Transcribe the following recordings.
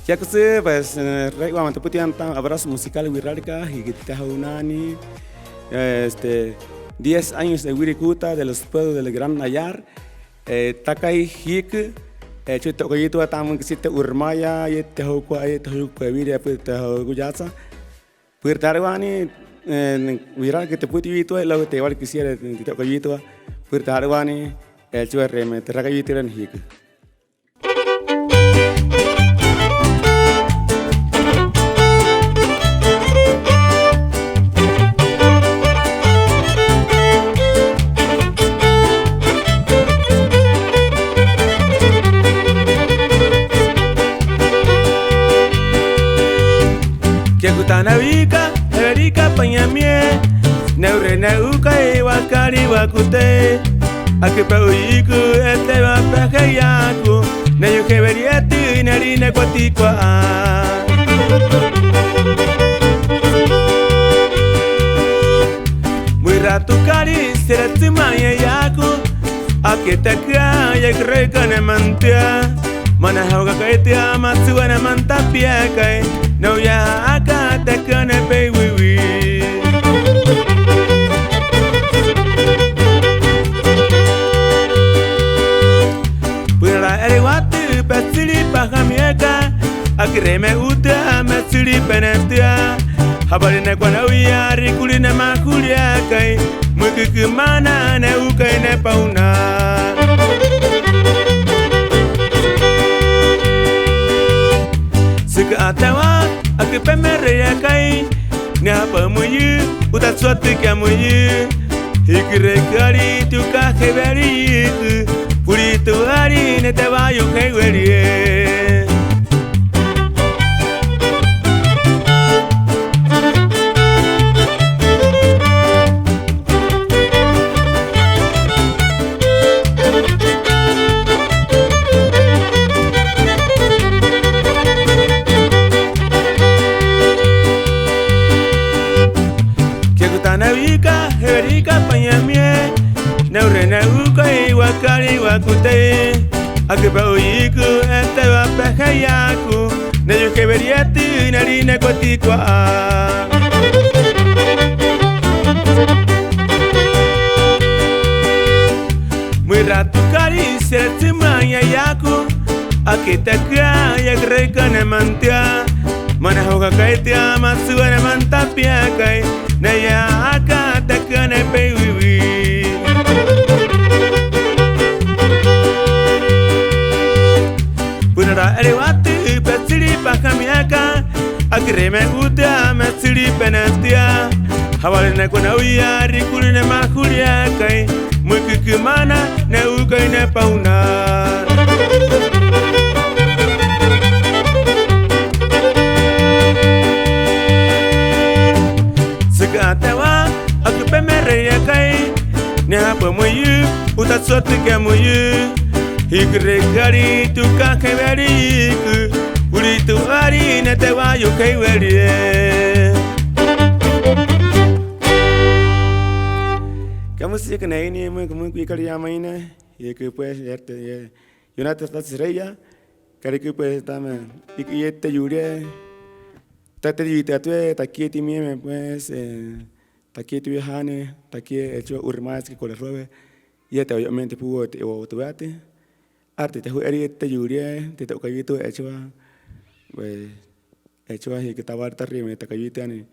Ya que se pues recuerdo que putian abrazo musical Wirarca y que te haunani 10 años de Wirikuta de los pueblos del Gran Nayar takai hik chuto koyito tamun que site urmaya y te hokwa y te hokwa viria pues te hokuyasa pues tarwani Wirarca que te putito lo que te igual quisiera te koyito pues tarwani el chuerre me te rakayitiran hik. Tanavika, Erika Pañamie, Neure Neuka y Wakari Wakute, Akipauiku, Esteba Pejayaku, Neyuke Verieti, Nerine Quaticua. Muy rato cari, Seretimaya Yaku, Akitaka, Yakreka Nemantia, Manahoga Kaitia, Matsuana Mantapiakai. No ya acá te cane pay wiwi. Pura eriwati pesili pahamieka. Akire me uta mesili penetia. Habari ne kwa nauya rikuli ne makulia kai. Mukikimana ne ukai ne pauna. Sika atawa akipemere ya kai ni hapa muyi utaswati kya muyi hikire kari tuka kheberi puri tuari ne tebayu kheweri Tanavika, Erika Pañamie, Neure Neuka y Wakari Wakute, Akipauiku, Esteba Pejayaku, Neyuke Verieti, Nerine Quaticua. Muy rato cari, Seretimaya Yaku, Akitaka, Yakreka Nemantia, Manahoga Kaitia, Matsuana Mantapiakai. Naya aka takane pay wiwi. Punara eriwati pesili pakamiaka. Akire me uta mesili penatia. Hawale ne kona uya rikuli ne makulia kai. Mukikimana ne ukai ne pauna. Atawa akipemere ya kai ni hapa muyu utasoti ke muyu hikre gari tuka keberi uri tu ari ne te va yo kai weri Kamu sih kena ini kamu kali yang mana ya que pues ya Yonata está estrella kali que pues tama y te yure Tata di tatue takie timie pues takie tu hane takie hecho urmas que con robe y te obviamente pudo te o tuate arte te eri te yurie te toca yito hecho pues hecho ahí que estaba harta rime te cayite ani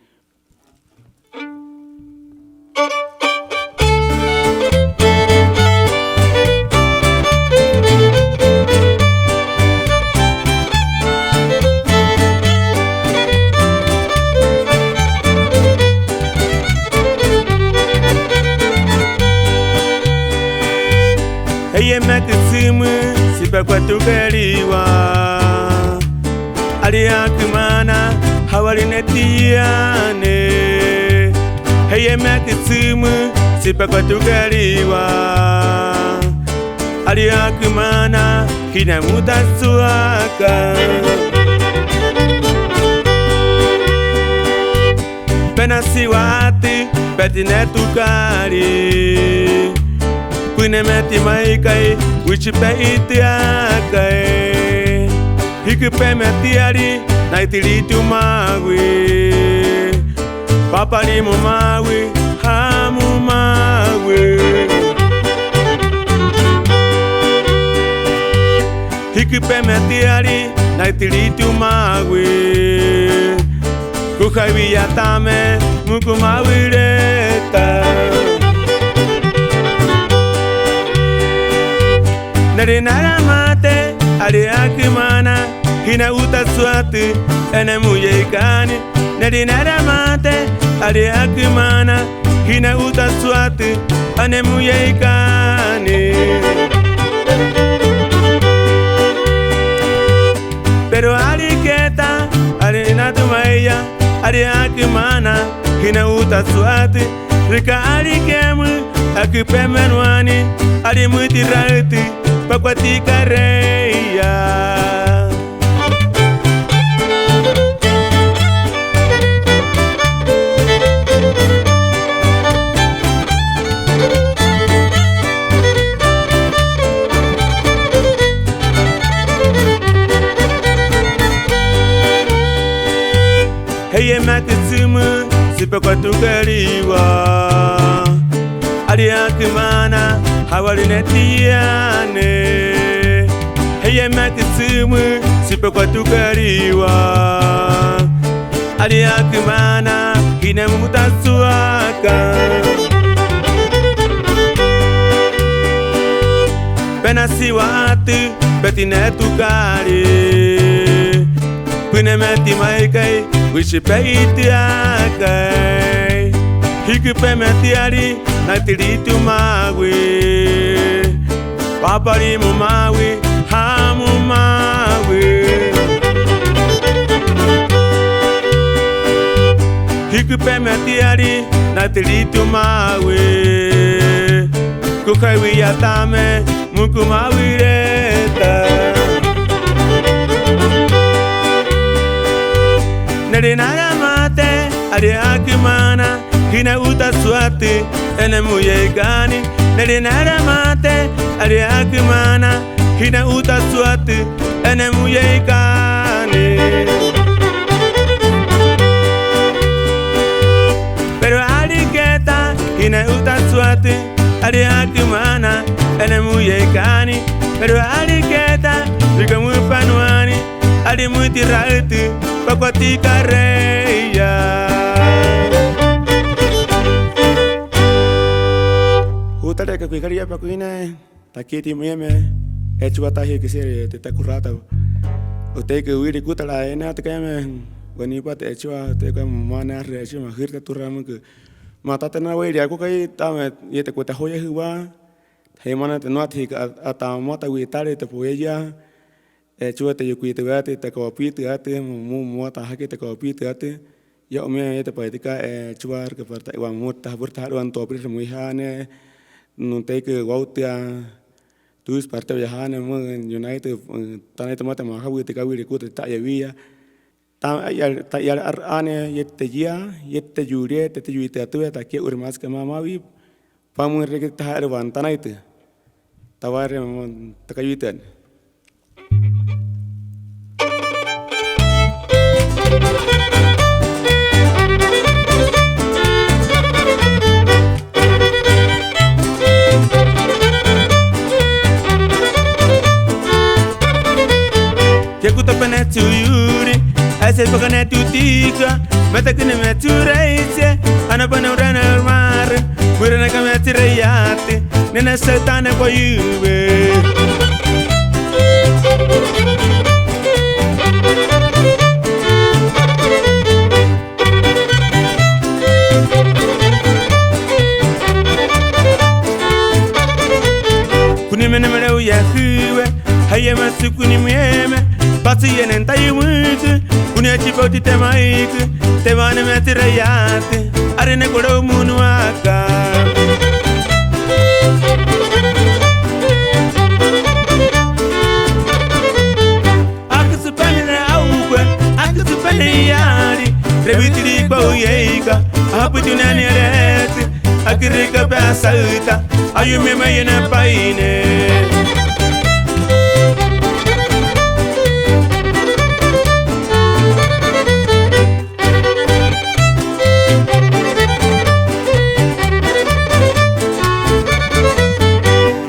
kwa tukeliwa aliakumana hawali netiane heye makisimu sipa kwa tukeliwa aliakumana kina mutasuaka penasiwati petine tukari Pune meti mai kai Wichi pe itiakai Hiku pe meti ari Naitili tu magwi Papa ni mo magwi Hamu magwi Hiku pe meti ari Naitili tu magwi Kukai viyatame Muku mawireta Nari naramate Ari akimana Hina uta suatu Ene muyeikani Nari naramate Ari akimana Hina uta suatu Ene muyeikani Pero ari keta Ari natumaya Ari akimana Hina uta suatu Rika ari kemu Aku pemenwani Ari mutirauti Pakwati kareya Heye makisumu Sipakwatu kariwa Ari akimana Hawali netiane Heye makisumu Sipakwatu kariwa Ari akimana Hina mutasuaka Pena siwatu Betine tukari Pune meti maikai Wishi pe itiakai Hiku pe meti ari Naitili tu magwi Papa ni mo magwi Hamu magwi Hiku pe meti ari Naitili tu magwi Kukai viyatame Muku mawireta Nari naramate Ari akimana Hina uta suatu Ene muyeikani Nari naramate Ari akimana Hina uta suatu Ene muyeikani Pero ari keta Hina uta suatu Ari akimana Ene muyeikani Pero ari keta Rika mupanuani Ari mutirauti Pakwati kareya Utare ka kuikaria pa kuina takiti meme echua tahi kisere te takurata o te ke wiri kutala ena te kame wani pat echua te ka mana re echua hirta turam ke mata te na wiri aku kai tame yete kuta hoye huwa he mana te no thi ata mata wi tare te poeya echua te yukui te ate te ko piti ate mu mata hake te ko piti ate ya ome yete paetika echua ke parta wa mota burta wan to pri muihane no te que gautia tus parte viajane mo United tane tomate ma hawi te kawiri ku te tayavia ta ya ane yette jure te juite atu ta ke urmas ke mamawi pamu re ta har wan tanaite taware te kayuiten Kuta penetu yuri, ese penetu tika, meta kene metu reise, ana pana urana mar, murana kameti reyate, nena setane kwa yube. Kuni mene mene uya huwe, haye masu kuni mweme. Pasi yenen tayumuke, kunya chipoti temaike, te vane metirayate, arene kodo munuaka. Akasupani na auke, akasupani yari, rebitiri kwa uyeika, haputu naniret akirika basalta ayume mayena paine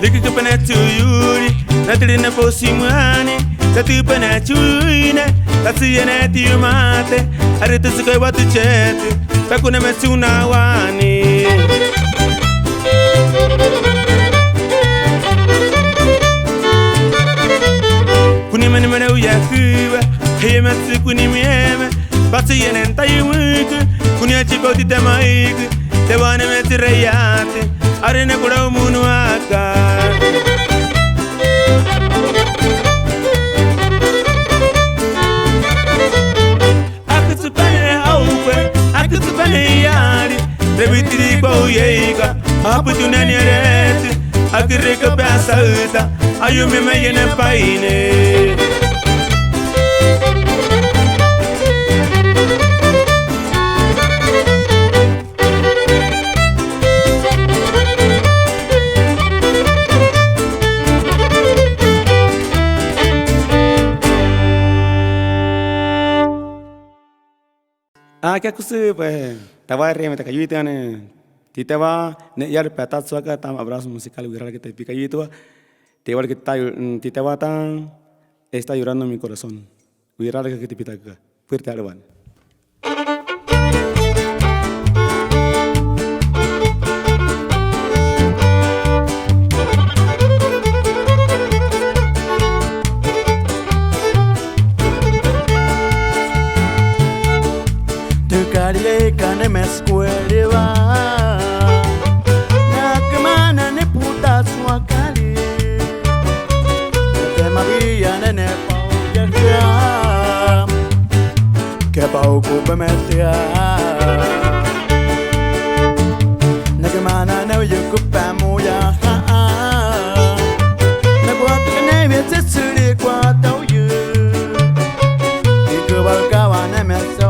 Liki pana tuyuri natri na posimani tatu pana chuine tasiyene tiumate arete sukai watu chetu takuna mesuna wani kuni mani mana uya kuwa heye matsu kuni mieme batu yene ntayumuku kuni achipoti temaiku tewane metireyate arene kura umunu aka Akutupane yari rebitiri kwa uyeka haputu naniret akirika basalta ayume mayene paine Kaya kusi pues tawa re meta kayu itu ane titawa ne yar petat suaka tam abraço musical viral que te pica itu tewar que titawa tan está llorando mi corazón viral que te pita fuerte arban Kane me escuela na kemana ne puta sua kali te mavia ne pau ya que pau ko bemetia na kemana ne yo ku pamu ya na kwa ne me tsuri kwa tau yu ke ba ka wa ne me so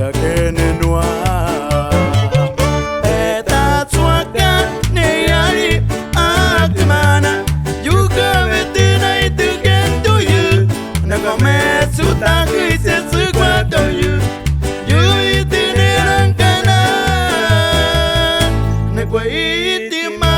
Again in that's what Nayari Agmana. You come it tonight again to you. Nagame Sutaki says what to you. You eat in Rankana Naguaitima.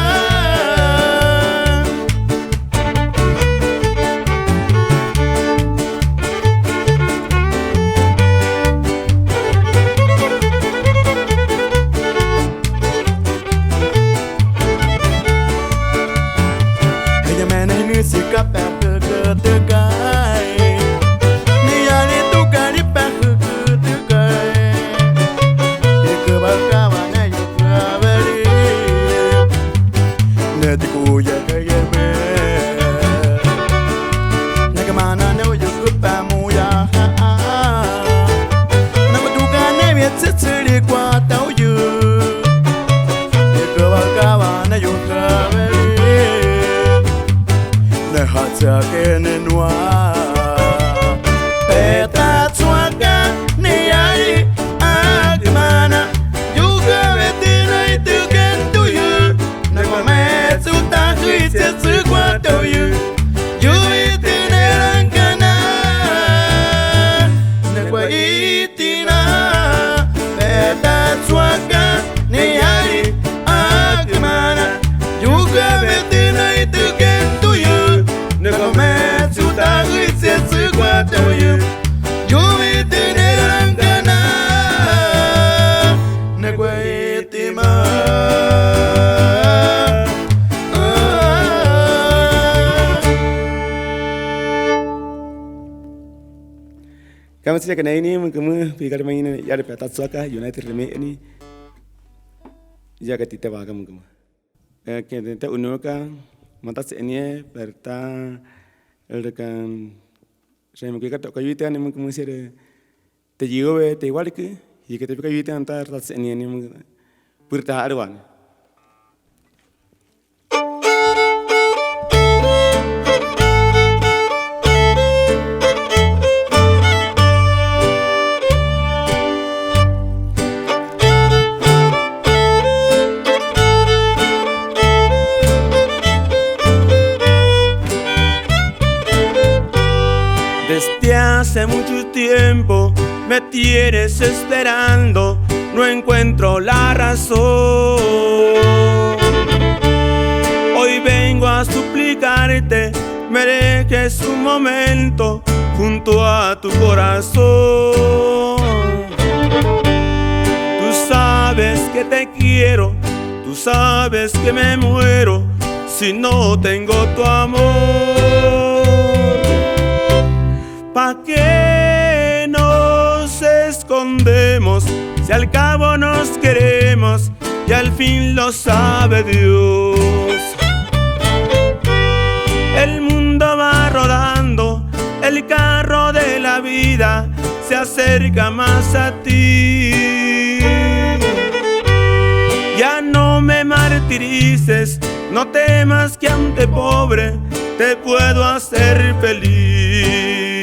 Sika peke tegai, ni ali tu kari peke tegai. Ike bakawan ayu kabari, netiku ya kaya me. Nagamana ne uyu kupamu ya ha. Nakutuka ne bietsitsiri kwa tau yu. Ike bakawan ayu kabari. Hatsa kene noa peta tsuaka ne yari agmana yuga vetina itu kan tu yu na kome tsuta kuitse tsukwa to yu yu itine rankana na kwa itina peta tsuaka ne yari agmana yuga vetina itu kan tu yu Nagame suta kuitse tsukwa to you. You eat in Rankana Nagwaitima. Kami sejak kena ini mengkemu pikir main ya ada petat suaka United Reme ini jaga tita baga mengkemu. Kita unoka Mantas ini berta elkan saya mungkin kata kayu itu ane mungkin masih ada terjiwa terwalik ke, ya kita kayu itu antar tas ini mungkin berta arwan. hace mucho tiempo me tienes esperando, no encuentro la razón. Hoy vengo a suplicarte, me dejes un momento junto a tu corazón. Tú sabes que te quiero, tú sabes que me muero si no tengo tu amor. ¿Pa' qué nos escondemos si al cabo nos queremos y al fin lo sabe Dios? El mundo va rodando, el carro de la vida se acerca más a ti. Ya no me martirices, no temas que ante pobre te puedo hacer feliz.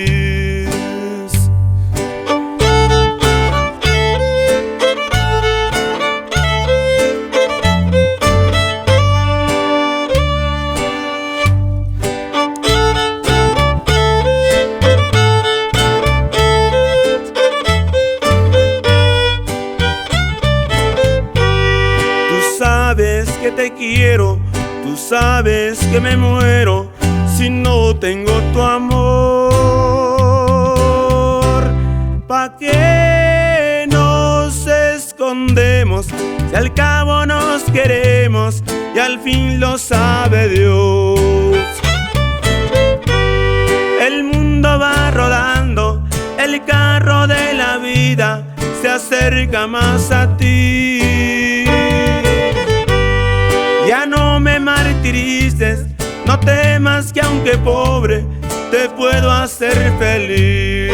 Tú sabes que te quiero, tú sabes que me muero si no tengo tu amor. ¿Pa' qué nos escondemos si al cabo nos queremos y al fin lo sabe Dios? El mundo va rodando, el carro de la vida se acerca más a ti. Ya no me martirices, no temas que aunque pobre te puedo hacer feliz.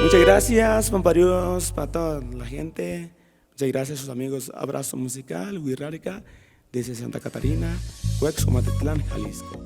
Muchas gracias, Pamparios, para toda la gente. Muchas gracias a sus amigos. Abrazo musical, Huirrárica, desde Santa Catarina, Huexomatitlán, Jalisco.